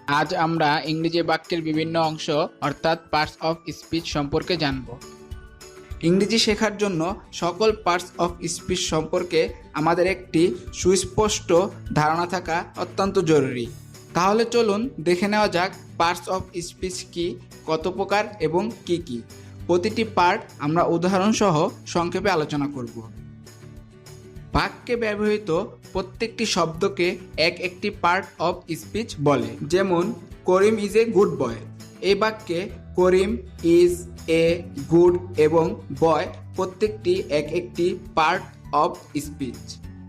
আজ আমরা ইংরেজি বাক্যের বিভিন্ন অংশ অর্থাৎ পার্টস অফ স্পিচ সম্পর্কে জানব। ইংরেজি শেখার জন্য সকল পার্টস অফ স্পিচ সম্পর্কে আমাদের একটি সুস্পষ্ট ধারণা থাকা অত্যন্ত জরুরি। তাহলে চলুন দেখে নেওয়া যাক পার্টস অফ স্পিচ কি, কত প্রকার এবং কি কি। প্রতিটি পার্ট আমরা উদাহরণ সহ সংক্ষেপে আলোচনা করব। বাক্যে ব্যবহৃত প্রত্যেকটি শব্দকে একটি পার্ট অফ স্পিচ বলে। যেমন করিম ইজ এ গুড বয়। এই বাক্যে করিম ইজ এ গুড এবং বয় প্রত্যেকটি একটি পার্ট অফ স্পিচ।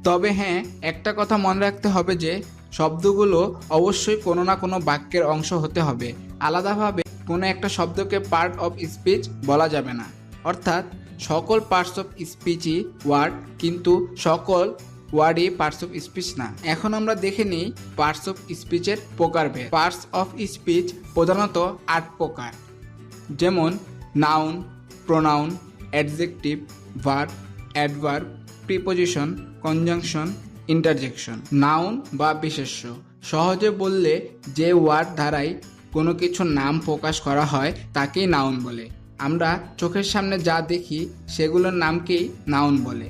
তবে হ্যাঁ, একটা কথা মনে রাখতে হবে যে শব্দগুলো অবশ্যই কোনো না কোনো বাক্যের অংশ হতে হবে। আলাদাভাবে কোনো একটা শব্দকে পার্ট অফ স্পিচ বলা যাবে না। অর্থাৎ সকল পার্টস অফ স্পিচই ওয়ার্ড, কিন্তু সকল ওয়ার্ডই পার্টস অফ স্পিচ না। এখন আমরা দেখে নিই পার্টস অফ স্পিচের প্রকারভেদ। পার্টস অফ স্পিচ প্রধানত 8 প্রকার। যেমন noun, pronoun, adjective, verb, adverb, preposition, conjunction, interjection. Noun বা বিশেষ্য, সহজে বললে যে ওয়ার্ড দ্বারাই কোনো কিছুর নাম প্রকাশ করা হয় তাকেই নাউন বলে। আমরা চোখের সামনে যা দেখি সেগুলোর নামকেই নাউন বলে।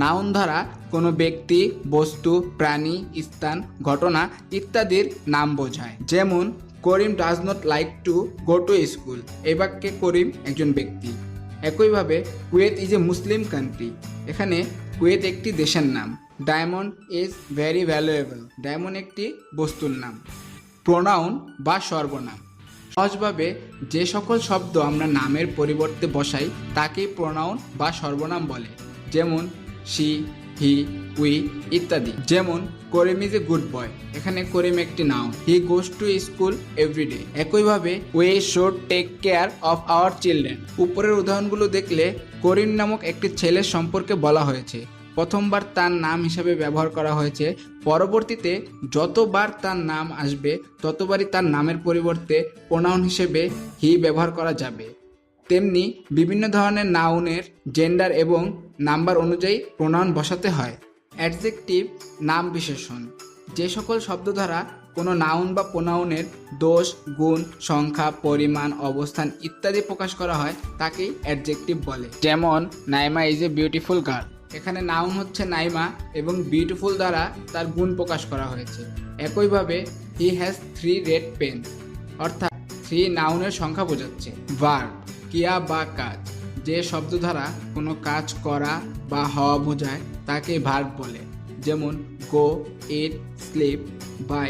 নাউন দ্বারা কোনো ব্যক্তি, বস্তু, প্রাণী, স্থান, ঘটনা ইত্যাদির নাম বোঝায়। যেমন Karim does not like to go to school. এই বাক্যে করিম একজন ব্যক্তি। একইভাবে Kuwait is a Muslim country. এখানে কুয়েত একটি দেশের নাম। Diamond is very valuable. Diamond একটি বস্তুর নাম। প্রোনাউন বা সর্বনাম, সহজভাবে যে সকল শব্দ আমরা নামের পরিবর্তে বসাই তাকেই প্রোনাউন বা সর্বনাম বলে। যেমন শি, হি, উই ইত্যাদি। যেমন করিম ইজ এ গুড বয়। এখানে করিম একটি noun. He goes to school everyday. একইভাবে we should take care of our children. উপরের উদাহরণগুলো দেখলে করিম নামক একটি ছেলের সম্পর্কে বলা হয়েছে। প্রথমবার তার নাম হিসাবে ব্যবহার করা হয়েছে। পরবর্তীতে যতবার তার নাম আসবে ততবারই তার নামের পরিবর্তে প্রোনাউন হিসেবে হি ব্যবহার করা যাবে। তেমনি বিভিন্ন ধরনের নাউনের জেন্ডার এবং নাম্বার অনুযায়ী প্রোনাউন বসাতে হয়। অ্যাডজেক্টিভ নাম বিশেষণ, যে সকল শব্দ দ্বারা কোনো নাউন বা প্রোনাউনের দোষ, গুণ, সংখ্যা, পরিমাণ, অবস্থান ইত্যাদি প্রকাশ করা হয় তাকেই অ্যাডজেক্টিভ বলে। যেমন Naima is a beautiful girl. এখানে নাউন হচ্ছে নাইমা এবং বিউটিফুল দ্বারা তার গুণ প্রকাশ করা হয়েছে। একইভাবে হি হ্যাজ 3 রেড পেন, অর্থাৎ 3 নাউনের সংখ্যা বোঝাচ্ছে। ভার্ব ক্রিয়া বা কাজ, যে শব্দ দ্বারা কোনো কাজ করা বা হওয়া বোঝায় তাকে ভার্ব বলে। যেমন go, eat, sleep, buy,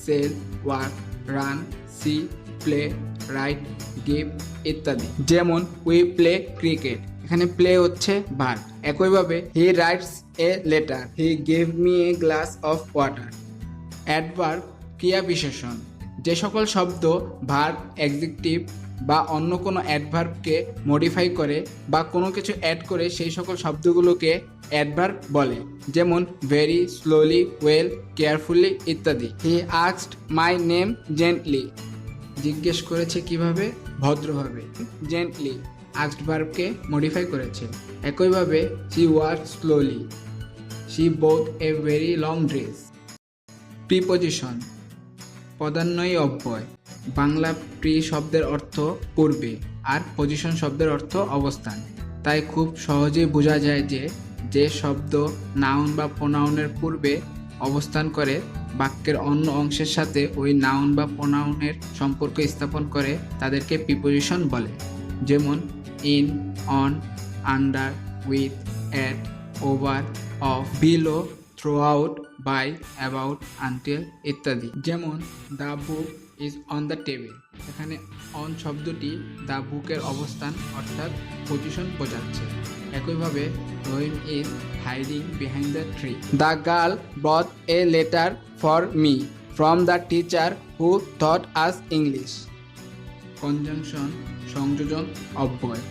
sell, work, run, see, play, write, give ইত্যাদি। যেমন উই প্লে ক্রিকেট। এখানে প্লে হচ্ছে ভার্ব। একইভাবে he writes a letter. He gave me a glass of water. Adverb ক্রিয়া বিশেষণ, যে সকল শব্দ ভার্ব, অ্যাডজেক্টিভ বা অন্য কোনো অ্যাডভার্বকে মডিফাই করে বা কোনো কিছু অ্যাড করে সেই সকল শব্দগুলোকে অ্যাডভার্ব বলে। যেমন ভেরি, স্লোলি, ওয়েল, কেয়ারফুলি ইত্যাদি। He asked my name gently. জিজ্ঞেস করেছে কিভাবে? ভদ্রভাবে। জেন্টলি আস্কড ভার্বকে মডিফাই করেছে। একইভাবে she walked slowly. She bought a very long dress. Preposition পদান্বয়ী অব্যয়। বাংলা প্রি শব্দের অর্থ পূর্বে আর পজিশন শব্দের অর্থ অবস্থান। তাই খুব সহজেই বোঝা যায় যে যে শব্দ নাউন বা প্রোনাউনের পূর্বে অবস্থান করে বাক্যের অন্য অংশের সাথে ওই নাউন বা প্রোনাউনের সম্পর্ক স্থাপন করে তাদেরকে প্রিপোজিশন বলে। যেমন in, on, under, with, at, over, of, below, throughout, by, about, until ইত্যাদি। যেমন the book is on the table. এখানে অন শব্দটি দ্য বুকের অবস্থান অর্থাৎ পজিশন বোঝাচ্ছে। একইভাবে Rahim is hiding behind the tree. The girl brought a letter for me from the teacher who taught us English. Conjunction সংযোজন অব্যয়,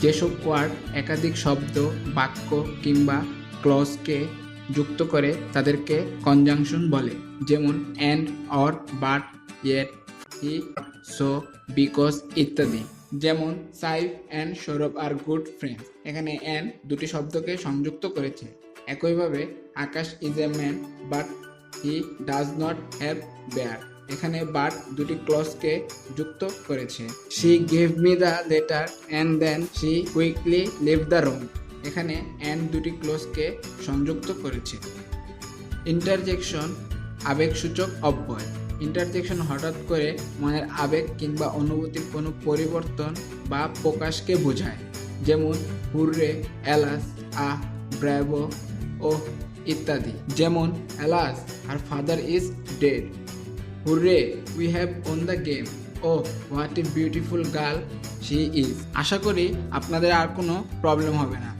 যেসব ওয়ার্ড একাধিক শব্দ, বাক্য কিংবা ক্লজকে যুক্ত করে তাদেরকে কনজাংশন বলে। যেমন and, or, but, yet, he, so, because ইত্যাদি। যেমন Saif and Sourav are good friends. এখানে অ্যান্ড দুটি শব্দকে সংযুক্ত করেছে। একইভাবে Akash is a man but he does not have beard. এখানে বাট দুটি ক্লজকে যুক্ত করেছে। She gave me the letter and then she quickly leave the room, এখানে অ্যান্ড দুটি ক্লজকে সংযুক্ত করেছে। ইন্টারজেকশন আবেগসূচক অব্যয়। ইন্টারজেকশন হঠাৎ করে মনের আবেগ কিংবা অনুভূতির কোনো পরিবর্তন বা প্রকাশকে বোঝায়, যেমন হুররে, অ্যালাস, আহ, ব্রাভো ও ইত্যাদি। যেমন alas, our father is dead. Hurray, we have won the game. O what a beautiful girl she is. আশা করি আপনাদের আর কোনো প্রবলেম হবে না।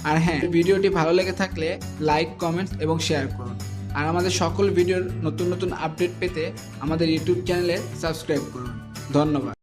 আর হ্যাঁ, ভিডিওটি ভালো লেগে থাকলে লাইক, কমেন্টস এবং শেয়ার করুন। আর আমাদের সকল ভিডিওর নতুন নতুন আপডেট পেতে আমাদের ইউটিউব চ্যানেলে সাবস্ক্রাইব করুন। ধন্যবাদ।